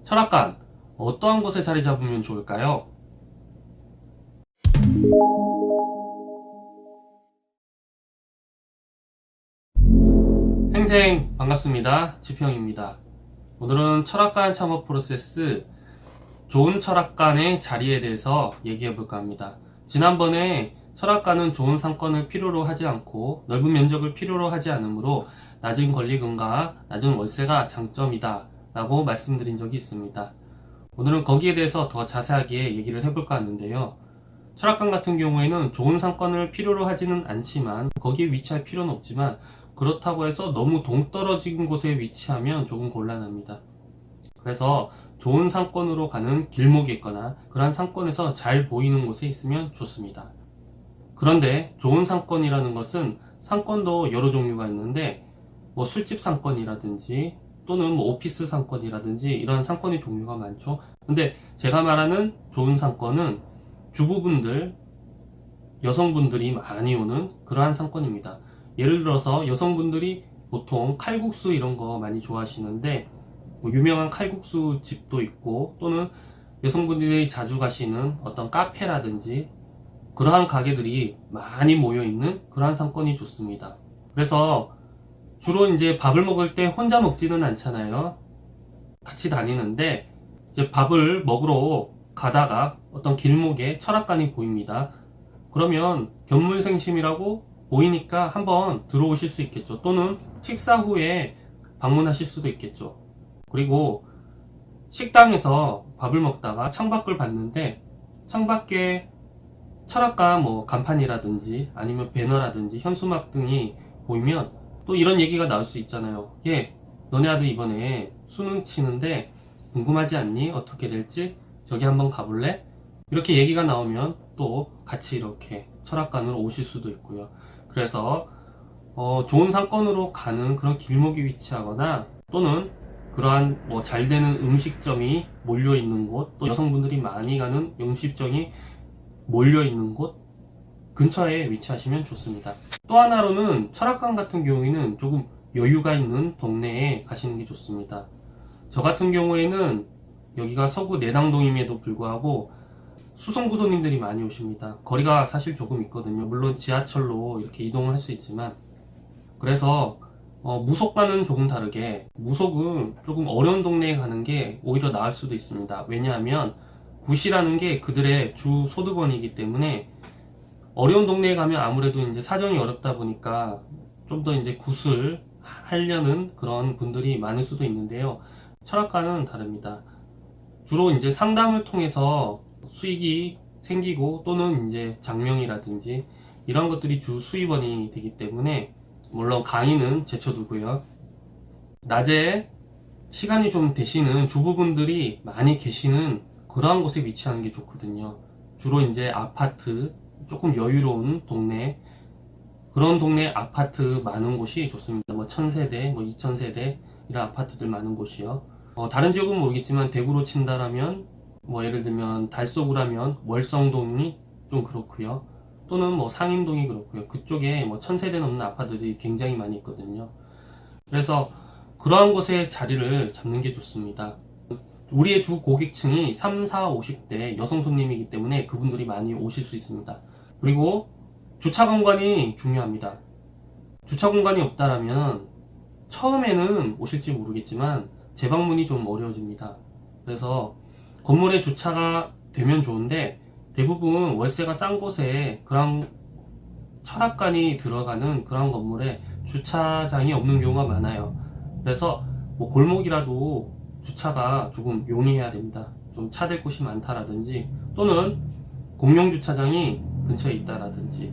철학관, 어떠한 곳에 자리 잡으면 좋을까요? 행생 반갑습니다. 지평입니다. 오늘은 철학관 창업 프로세스 좋은 철학관의 자리에 대해서 얘기해 볼까 합니다. 지난번에 철학관은 좋은 상권을 필요로 하지 않고 넓은 면적을 필요로 하지 않으므로 낮은 권리금과 낮은 월세가 장점이다 라고 말씀드린 적이 있습니다. 오늘은 거기에 대해서 더 자세하게 얘기를 해볼까 하는데요. 철학관 같은 경우에는 좋은 상권을 필요로 하지는 않지만 거기에 위치할 필요는 없지만 그렇다고 해서 너무 동떨어진 곳에 위치하면 조금 곤란합니다. 그래서 좋은 상권으로 가는 길목이 있거나 그러한 상권에서 잘 보이는 곳에 있으면 좋습니다. 그런데 좋은 상권이라는 것은 상권도 여러 종류가 있는데 뭐 술집 상권이라든지 또는 뭐 오피스 상권이라든지 이러한 상권의 종류가 많죠. 근데 제가 말하는 좋은 상권은 주부분들, 여성분들이 많이 오는 그러한 상권입니다. 예를 들어서 여성분들이 보통 칼국수 이런 거 많이 좋아하시는데 뭐 유명한 칼국수 집도 있고 또는 여성분들이 자주 가시는 어떤 카페라든지 그러한 가게들이 많이 모여 있는 그러한 상권이 좋습니다. 그래서 주로 이제 밥을 먹을 때 혼자 먹지는 않잖아요. 같이 다니는데 이제 밥을 먹으러 가다가 어떤 길목에 철학관이 보입니다. 그러면 견물생심이라고 보이니까 한번 들어오실 수 있겠죠. 또는 식사 후에 방문하실 수도 있겠죠. 그리고 식당에서 밥을 먹다가 창밖을 봤는데 창밖에 철학관 뭐 간판이라든지 아니면 배너라든지 현수막 등이 보이면 또 이런 얘기가 나올 수 있잖아요. 예, 너네 아들 이번에 수능 치는데 궁금하지 않니? 어떻게 될지 저기 한번 가볼래? 이렇게 얘기가 나오면 또 같이 이렇게 철학관으로 오실 수도 있고요. 그래서 좋은 상권으로 가는 그런 길목이 위치하거나 또는 그러한 뭐 잘 되는 음식점이 몰려 있는 곳, 또 여성분들이 많이 가는 음식점이 몰려 있는 곳 근처에 위치하시면 좋습니다. 또 하나로는 철학관 같은 경우에는 조금 여유가 있는 동네에 가시는 게 좋습니다. 저 같은 경우에는 여기가 서구 내당동임에도 불구하고 수성구소님들이 많이 오십니다. 거리가 사실 조금 있거든요. 물론 지하철로 이렇게 이동을 할 수 있지만 그래서 무속과는 조금 다르게 무속은 조금 어려운 동네에 가는 게 오히려 나을 수도 있습니다. 왜냐하면 굿이라는 게 그들의 주 소득원이기 때문에 어려운 동네에 가면 아무래도 이제 사정이 어렵다 보니까 좀 더 이제 굿을 하려는 그런 분들이 많을 수도 있는데요. 철학과는 다릅니다. 주로 이제 상담을 통해서 수익이 생기고 또는 이제 장명이라든지 이런 것들이 주 수입원이 되기 때문에 물론 강의는 제쳐두고요. 낮에 시간이 좀 되시는 주부분들이 많이 계시는 그러한 곳에 위치하는 게 좋거든요. 주로 이제 아파트, 조금 여유로운 동네, 그런 동네 아파트 많은 곳이 좋습니다. 뭐 1000세대, 뭐 2000세대 이런 아파트들 많은 곳이요. 다른 지역은 모르겠지만 대구로 친다라면 뭐 예를 들면 달서구라면 월성동이 좀 그렇고요. 또는 뭐 상임동이 그렇고요. 그쪽에 뭐 1000세대 넘는 아파트들이 굉장히 많이 있거든요. 그래서 그러한 곳에 자리를 잡는 게 좋습니다. 우리의 주 고객층이 3, 4, 50대 여성 손님이기 때문에 그분들이 많이 오실 수 있습니다. 그리고 주차 공간이 중요합니다. 주차 공간이 없다라면 처음에는 오실지 모르겠지만 재방문이 좀 어려워집니다. 그래서 건물에 주차가 되면 좋은데 대부분 월세가 싼 곳에 그런 철학관이 들어가는 그런 건물에 주차장이 없는 경우가 많아요. 그래서 뭐 골목이라도 주차가 조금 용이해야 됩니다. 좀 차댈 곳이 많다라든지 또는 공용 주차장이 근처에 있다라든지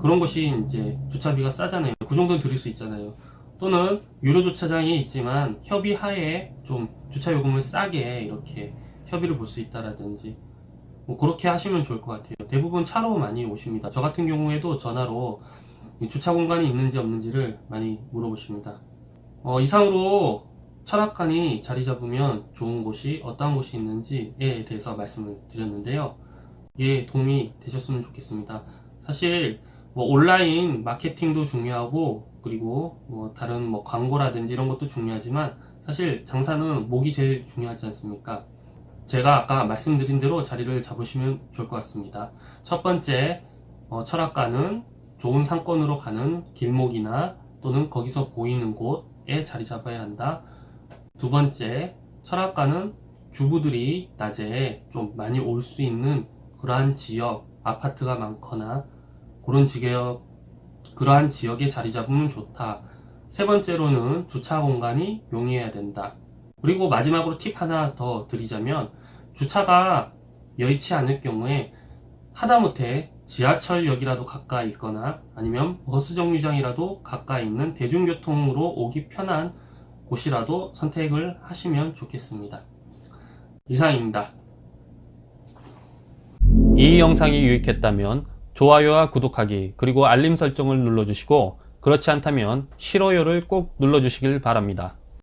그런 것이 이제 주차비가 싸잖아요. 그 정도는 드릴 수 있잖아요. 또는 유료 주차장이 있지만 협의 하에 좀 주차 요금을 싸게 이렇게 협의를 볼 수 있다라든지 뭐 그렇게 하시면 좋을 것 같아요. 대부분 차로 많이 오십니다. 저 같은 경우에도 전화로 주차 공간이 있는지 없는지를 많이 물어보십니다. 이상으로 철학관이 자리 잡으면 좋은 곳이 어떤 곳이 있는지에 대해서 말씀을 드렸는데요. 예, 도움이 되셨으면 좋겠습니다. 사실 뭐 온라인 마케팅도 중요하고 그리고 뭐 다른 뭐 광고라든지 이런 것도 중요하지만 사실 장사는 목이 제일 중요하지 않습니까? 제가 아까 말씀드린 대로 자리를 잡으시면 좋을 것 같습니다. 첫 번째, 철학가는 좋은 상권으로 가는 길목이나 또는 거기서 보이는 곳에 자리 잡아야 한다. 두 번째, 철학가는 주부들이 낮에 좀 많이 올 수 있는 그러한 지역, 아파트가 많거나 그러한 지역에 자리 잡으면 좋다. 세 번째로는 주차 공간이 용이해야 된다. 그리고 마지막으로 팁 하나 더 드리자면, 주차가 여의치 않을 경우에 하다못해 지하철역이라도 가까이 있거나 아니면 버스 정류장이라도 가까이 있는 대중교통으로 오기 편한 곳이라도 선택을 하시면 좋겠습니다. 이상입니다. 이 영상이 유익했다면 좋아요와 구독하기 그리고 알림 설정을 눌러주시고, 그렇지 않다면 싫어요를 꼭 눌러주시길 바랍니다.